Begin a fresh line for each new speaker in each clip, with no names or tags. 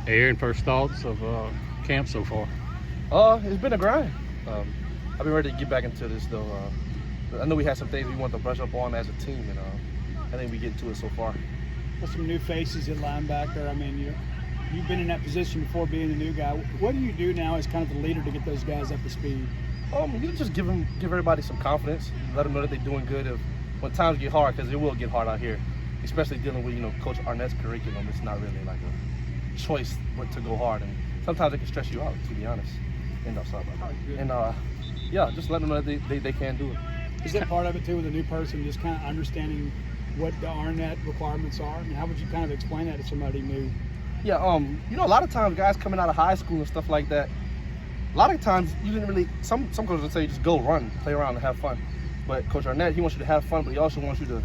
Aaron, first thoughts of camp so far?
It's been a grind. I've been ready to get back into this though. I know we had some things we want to brush up on as a team, and I think we get into it so far.
With some new faces at linebacker, I mean, you've been in that position before being the new guy. What do you do now as kind of the leader to get those guys up to speed?
You just give everybody some confidence, let them know that they're doing good. When times get hard, because it will get hard out here, especially dealing with Coach Arnett's curriculum. It's not really like a choice to go hard, and sometimes it can stress you out, to be honest. Just let them know that they can do it.
Is that part of it too, with a new person, just kind of understanding what the Arnett requirements are? I mean, how would you kind of explain that to somebody new?
Yeah, a lot of times guys coming out of high school and stuff like that, a lot of times you didn't really, some coaches would say just go run, play around and have fun. But Coach Arnett, he wants you to have fun, but he also wants you to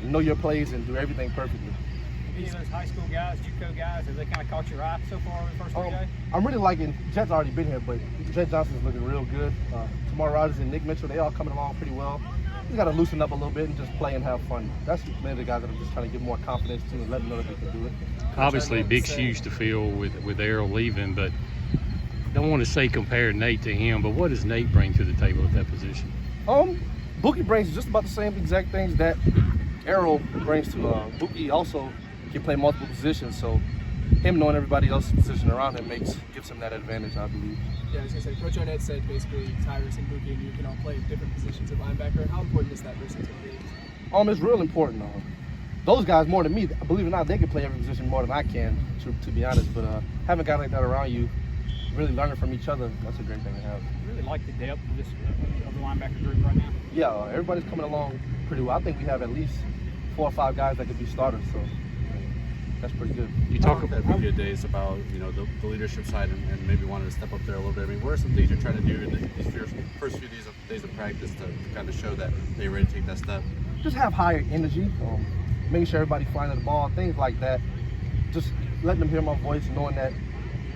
know your plays and do everything perfectly.
Any of those high school guys, JUCO guys, have they kind of caught your eye so far over the first 3 days?
I'm really liking, Jet's already been here, but Jet Johnson's looking real good. Tamar Rogers and Nick Mitchell, they all coming along pretty well. You got to loosen up a little bit and just play and have fun. That's many of the guys that I'm just trying to give more confidence to and let them know that they can do it.
Obviously, big shoes to fill with Errol leaving, but don't want to say compare Nate to him, but what does Nate bring to the table at that position?
Bookie brings just about the same exact things that Errol brings to Bookie. Also can play multiple positions, so him knowing everybody else's position around him gives him that advantage, I believe.
Yeah, I was going to say, Coach Arnett said basically Tyrus and Bookie and you can all play different positions at linebacker. How important is that versatility?
It's real important. Those guys more than me, believe it or not, they can play every position more than I can, to be honest. But having guys like that around you, really learning from each other, that's a great thing to have.
I really like the depth of the linebacker group right now.
Yeah, everybody's coming along pretty well. I think we have at least 4 or 5 guys that could be starters, so that's pretty good.
You talk about media days about the leadership side and maybe wanting to step up there a little bit. I mean, what are some things you're trying to do in these first few days of practice to kind of show that they're ready to take that step?
Just have higher energy, making sure everybody's flying at the ball, things like that. Just letting them hear my voice, knowing that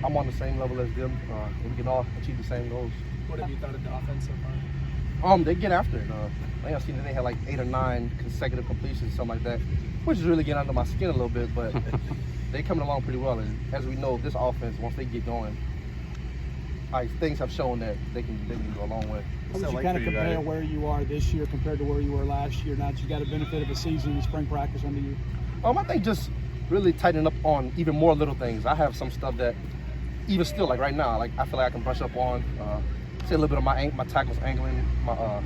I'm on the same level as them, and we can all achieve the same goals.
What have you thought of the offense so far?
They get after it. I think I've seen that they had like 8 or 9 consecutive completions, something like that, which is really getting under my skin a little bit, but they coming along pretty well. And as we know, this offense, once they get going, things have shown that they can go a long way.
How would you kind of compare where you are this year compared to where you were last year, now that you got a benefit of a season in spring practice under you?
I think just really tightening up on even more little things. I have some stuff that even still, like right now, I feel like I can brush up on. Say a little bit of my tackles angling, my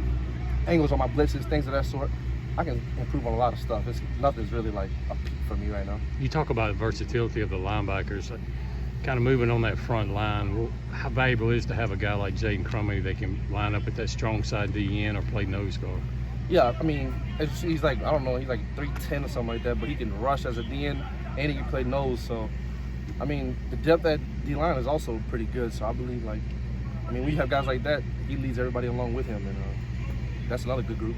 angles on my blitzes, things of that sort. I can improve on a lot of stuff. Nothing's really like a peak for me right now.
You talk about the versatility of the linebackers. Kind of moving on that front line, how valuable it is to have a guy like Jaden Crummy that can line up at that strong side DN or play nose guard?
Yeah, I mean, he's like, I don't know, he's like 310 or something like that, but he can rush as a DN and he can play nose. So, I mean, the depth at D-line is also pretty good. So I believe, we have guys like that, he leads everybody along with him, and that's another good group.